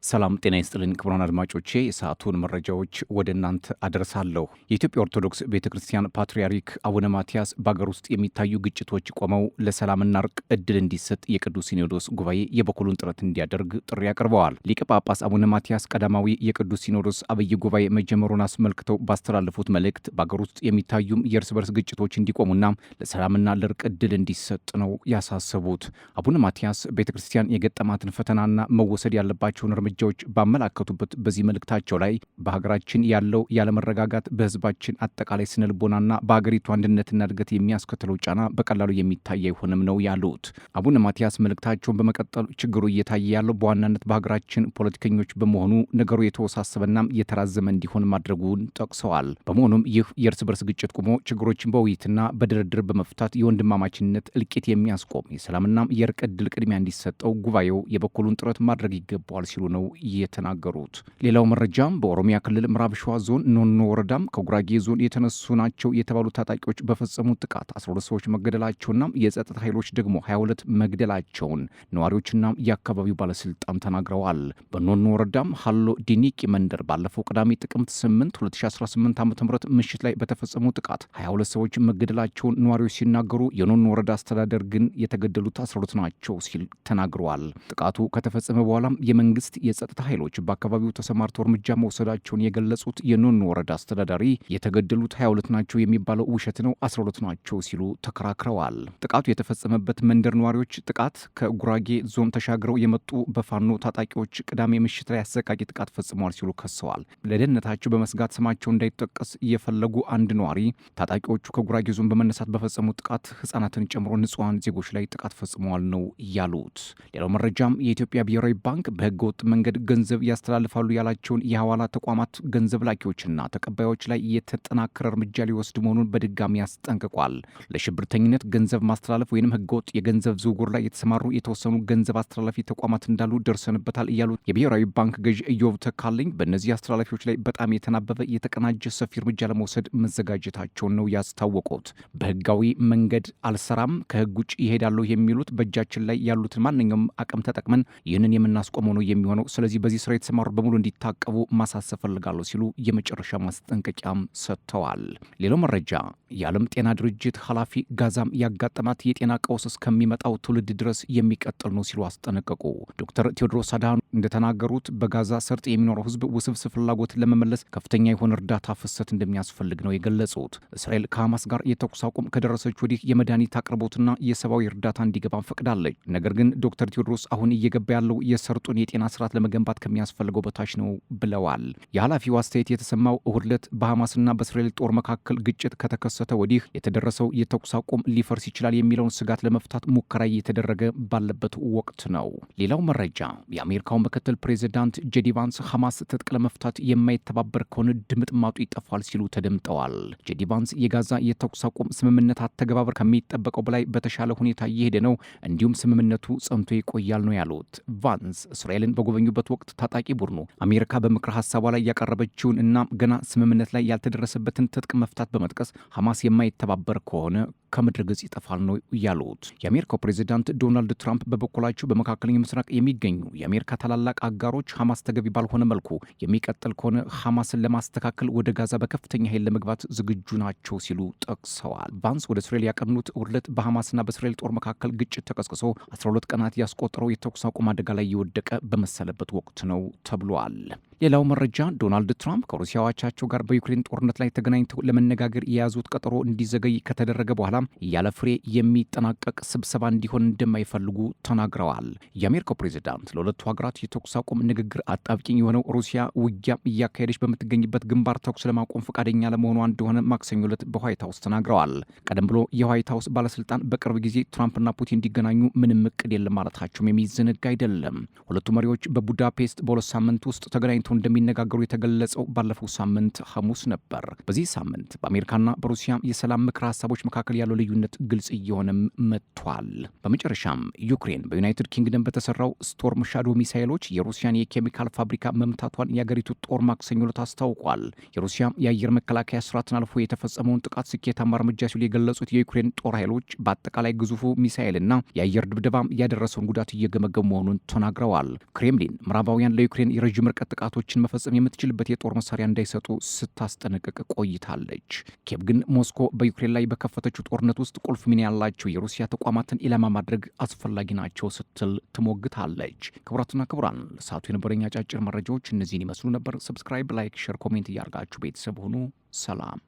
ሰላም ጤና ይስጥልን ክቡራን አድማጮቼ፣ የሰዓቱን መረጃዎች ወደ እናንተ አደርሳለሁ። የኢትዮጵያ ኦርቶዶክስ ቤተክርስቲያን ፓትርያርክ አቡነ ማትያስ በአገር ውስጥ የሚታዩ ግጭቶች ቆመው ለሰላምና እርቅ እድል እንዲሰጥ የቅዱስ ሲኖዶስ ጉባኤ የበኩሉን ጥረት እንዲያደርግ ጥሪ አቅርበዋል። ሊቀ ጳጳስ አቡነ ማትያስ ቀዳማዊ የቅዱስ ሲኖዶስ አብይ ጉባኤ መጀመሩን አስመልክተው ባስተላለፉት መልእክት በአገር ውስጥ የሚታዩም የእርስ በርስ ግጭቶች እንዲቆሙና ለሰላምና ለእርቅ እድል እንዲሰጥ ነው ያሳሰቡት። አቡነ ማትያስ ቤተክርስቲያን የገጠማትን ፈተናና መወሰድ ያለባቸውን እርምጃዎች ባመላከቱበት በዚህ መልእክታቸው ላይ በሀገራችን ያለው ያለመረጋጋት በሕዝባችን አጠቃላይ ስነልቦናና በሀገሪቱ አንድነትና እድገት የሚያስከትለው ጫና በቀላሉ የሚታይ አይሆንም ነው ያሉት። አቡነ ማትያስ መልእክታቸውን በመቀጠል ችግሩ እየታየ ያለው በዋናነት በሀገራችን ፖለቲከኞች በመሆኑ ነገሩ የተወሳሰበና የተራዘመ እንዲሆን ማድረጉን ጠቅሰዋል። በመሆኑም ይህ የእርስ በርስ ግጭት ቆሞ ችግሮችን በውይይትና በድርድር በመፍታት የወንድማማችነት እልቂት የሚያስቆም የሰላምና የእርቅ ዕድል ቅድሚያ እንዲሰጠው ጉባኤው የበኩሉን ጥረት ማድረግ ይገባዋል ሲሉ ነው የተናገሩት። ሌላው መረጃም በኦሮሚያ ክልል ምዕራብ ሸዋ ዞን ኖኖ ወረዳም ከጉራጌ ዞን የተነሱ ናቸው የተባሉ ታጣቂዎች በፈጸሙት ጥቃት 12 ሰዎች መገደላቸውና የጸጥታ ኃይሎች ደግሞ 22 መግደላቸውን ነዋሪዎችና የአካባቢው ባለስልጣን ተናግረዋል። በኖኖ ወረዳም ሀሎ ዲኒቂ መንደር ባለፈው ቅዳሜ ጥቅምት 8 2018 ዓ.ም ምሽት ላይ በተፈጸመው ጥቃት 22 ሰዎች መገደላቸውን ነዋሪዎች ሲናገሩ የኖኖ ወረዳ አስተዳደር ግን የተገደሉት 12 ናቸው ሲል ተናግረዋል። ጥቃቱ ከተፈጸመ በኋላም የመንግስት የጸጥታ ኃይሎች በአካባቢው ተሰማርተው እርምጃ መውሰዳቸውን የገለጹት የኖኖ ወረዳ አስተዳዳሪ የተገደሉት 22 ናቸው የሚባለው ውሸት ነው፣ 12 ናቸው ሲሉ ተከራክረዋል። ጥቃቱ የተፈጸመበት መንደር ነዋሪዎች ጥቃት ከጉራጌ ዞን ተሻግረው የመጡ በፋኖ ታጣቂዎች ቅዳሜ ምሽት ላይ አሰቃቂ ጥቃት ፈጽመዋል ሲሉ ከሰዋል። ለደህንነታቸው በመስጋት ስማቸው እንዳይጠቀስ የፈለጉ አንድ ነዋሪ ታጣቂዎቹ ከጉራጌ ዞን በመነሳት በፈጸሙት ጥቃት ህጻናትን ጨምሮ ንጹሐን ዜጎች ላይ ጥቃት ፈጽመዋል ነው ያሉት። ሌላው መረጃም የኢትዮጵያ ብሔራዊ ባንክ በህገ ወጥ መንገድ ገንዘብ ያስተላልፋሉ ያላቸውን የሐዋላ ተቋማት ገንዘብ ላኪዎችና ተቀባዮች ላይ የተጠናከረ እርምጃ ሊወስድ መሆኑን በድጋሚ ያስጠንቅቋል። ለሽብርተኝነት ገንዘብ ማስተላለፍ ወይንም ህገወጥ የገንዘብ ዝውውር ላይ የተሰማሩ የተወሰኑ ገንዘብ አስተላላፊ ተቋማት እንዳሉ ደርሰንበታል እያሉት የብሔራዊ ባንክ ገዥ ኢዮብ ተካልኝ በእነዚህ አስተላላፊዎች ላይ በጣም የተናበበ የተቀናጀ ሰፊ እርምጃ ለመውሰድ መዘጋጀታቸውን ነው ያስታወቁት። በህጋዊ መንገድ አልሰራም፣ ከህግ ውጭ ይሄዳለሁ የሚሉት በእጃችን ላይ ያሉትን ማንኛውም አቅም ተጠቅመን ይህንን የምናስቆመው ነው የሚሆነው። ስለዚህ በዚህ ስራ የተሰማሩ በሙሉ እንዲታቀቡ ማሳሰብ ፈልጋለሁ ሲሉ የመጨረሻ ማስጠንቀቂያም ሰጥተዋል። ሌላው መረጃ የዓለም ጤና ድርጅት ኃላፊ ጋዛም ያጋጠማት የጤና ቀውስ እስከሚመጣው ትውልድ ድረስ የሚቀጥል ነው ሲሉ አስጠነቀቁ። ዶክተር ቴዎድሮስ አድሃኖም እንደተናገሩት በጋዛ ሰርጥ የሚኖረው ህዝብ ውስብስብ ፍላጎት ለመመለስ ከፍተኛ የሆነ እርዳታ ፍሰት እንደሚያስፈልግ ነው የገለጹት። እስራኤል ከሐማስ ጋር የተኩስ አቁም ከደረሰች ወዲህ የመድኃኒት አቅርቦትና የሰብአዊ እርዳታ እንዲገባም ፈቅዳለች። ነገር ግን ዶክተር ቴዎድሮስ አሁን እየገባ ያለው የሰርጡን የጤና ስርዓት ለመገንባት ከሚያስፈልገው በታች ነው ብለዋል። የኃላፊው አስተያየት የተሰማው እሁድ ዕለት በሐማስና በእስራኤል ጦር መካከል ግጭት ከተከሰተ ወዲህ የተደረሰው የተኩስ አቁም ሊፈርስ ይችላል የሚለውን ስጋት ለመፍታት ሙከራ እየተደረገ ባለበት ወቅት ነው። ሌላው መረጃ የአሜሪካው ምክትል ፕሬዚዳንት ጄዲ ቫንስ ሐማስ ትጥቅ ለመፍታት የማይተባበር ከሆነ ድምጥማጡ ይጠፋል ሲሉ ተደምጠዋል። ጄዲ ቫንስ የጋዛ የተኩስ አቁም ስምምነት አተገባበር ከሚጠበቀው በላይ በተሻለ ሁኔታ እየሄደ ነው፣ እንዲሁም ስምምነቱ ጸንቶ ይቆያል ነው ያሉት። ቫንስ እስራኤልን በጎበኙበት ወቅት ታጣቂ ቡድኑ አሜሪካ በምክረ ሀሳቧ ላይ ያቀረበችውን እና ገና ስምምነት ላይ ያልተደረሰበትን ትጥቅ መፍታት በመጥቀስ ሐማስ የማይተባበር ከሆነ ከምድረ ገጽ ይጠፋል ነው ያሉት። የአሜሪካው ፕሬዚዳንት ዶናልድ ትራምፕ በበኩላቸው በመካከለኛው ምስራቅ የሚገኙ የአሜሪካ ታላላቅ አጋሮች ሐማስ ተገቢ ባልሆነ መልኩ የሚቀጥል ከሆነ ሐማስን ለማስተካከል ወደ ጋዛ በከፍተኛ ኃይል ለመግባት ዝግጁ ናቸው ሲሉ ጠቅሰዋል። ቫንስ ወደ እስራኤል ያቀኑት ውርለት በሐማስና በእስራኤል ጦር መካከል ግጭት ተቀስቅሶ 12 ቀናት ያስቆጠረው የተኩስ አቁም አደጋ ላይ የወደቀ በመሰለበት ወቅት ነው ተብሏል። ሌላው መረጃ ዶናልድ ትራምፕ ከሩሲያ አቻቸው ጋር በዩክሬን ጦርነት ላይ ተገናኝተው ለመነጋገር የያዙት ቀጠሮ እንዲዘገይ ከተደረገ በኋላ ያለ ፍሬ የሚጠናቀቅ ስብሰባ እንዲሆን እንደማይፈልጉ ተናግረዋል። የአሜሪካው ፕሬዚዳንት ለሁለቱ ሀገራት የተኩስ አቁም ንግግር አጣብቂኝ የሆነው ሩሲያ ውጊያ እያካሄደች በምትገኝበት ግንባር ተኩስ ለማቆም ፈቃደኛ ለመሆኗ እንደሆነ ማክሰኞ ዕለት በዋይት ሀውስ ተናግረዋል። ቀደም ብሎ የዋይት ሀውስ ባለስልጣን በቅርብ ጊዜ ትራምፕና ፑቲን እንዲገናኙ ምንም እቅድ የለም ማለታቸውም የሚዘነጋ አይደለም። ሁለቱ መሪዎች በቡዳፔስት በሁለት ሳምንት ውስጥ ተገናኝተው ተገናኝተው እንደሚነጋገሩ የተገለጸው ባለፈው ሳምንት ሐሙስ ነበር። በዚህ ሳምንት በአሜሪካና በሩሲያ የሰላም ምክረ ሀሳቦች መካከል ያለው ልዩነት ግልጽ እየሆነም መጥቷል። በመጨረሻም ዩክሬን በዩናይትድ ኪንግደም በተሰራው ስቶርም ሻዶ ሚሳይሎች የሩሲያን የኬሚካል ፋብሪካ መምታቷን የአገሪቱ ጦር ማክሰኞ ዕለት አስታውቋል። የሩሲያ የአየር መከላከያ ስርዓትን አልፎ የተፈጸመውን ጥቃት ስኬታማ እርምጃ ሲሉ የገለጹት የዩክሬን ጦር ኃይሎች በአጠቃላይ ግዙፉ ሚሳይልና የአየር ድብደባም ያደረሰውን ጉዳት እየገመገሙ መሆኑን ተናግረዋል። ክሬምሊን ምዕራባውያን ለዩክሬን የረዥም ርቀት ጥቃቶችን መፈጸም የምትችልበት የጦር መሳሪያ እንዳይሰጡ ስታስጠነቅቅ ቆይታለች። ኬቭ ግን ሞስኮ በዩክሬን ላይ በከፈተችው ጦርነት ውስጥ ቁልፍ ሚና ያላቸው የሩሲያ ተቋማትን ኢላማ ማድረግ አስፈላጊ ናቸው ስትል ትሞግታለች። ክቡራትና ክቡራን ለሰዓቱ የነበረኝ አጫጭር መረጃዎች እነዚህን ይመስሉ ነበር። ሰብስክራይብ፣ ላይክ፣ ሼር፣ ኮሜንት እያደርጋችሁ ቤተሰብ ሁኑ። ሰላም።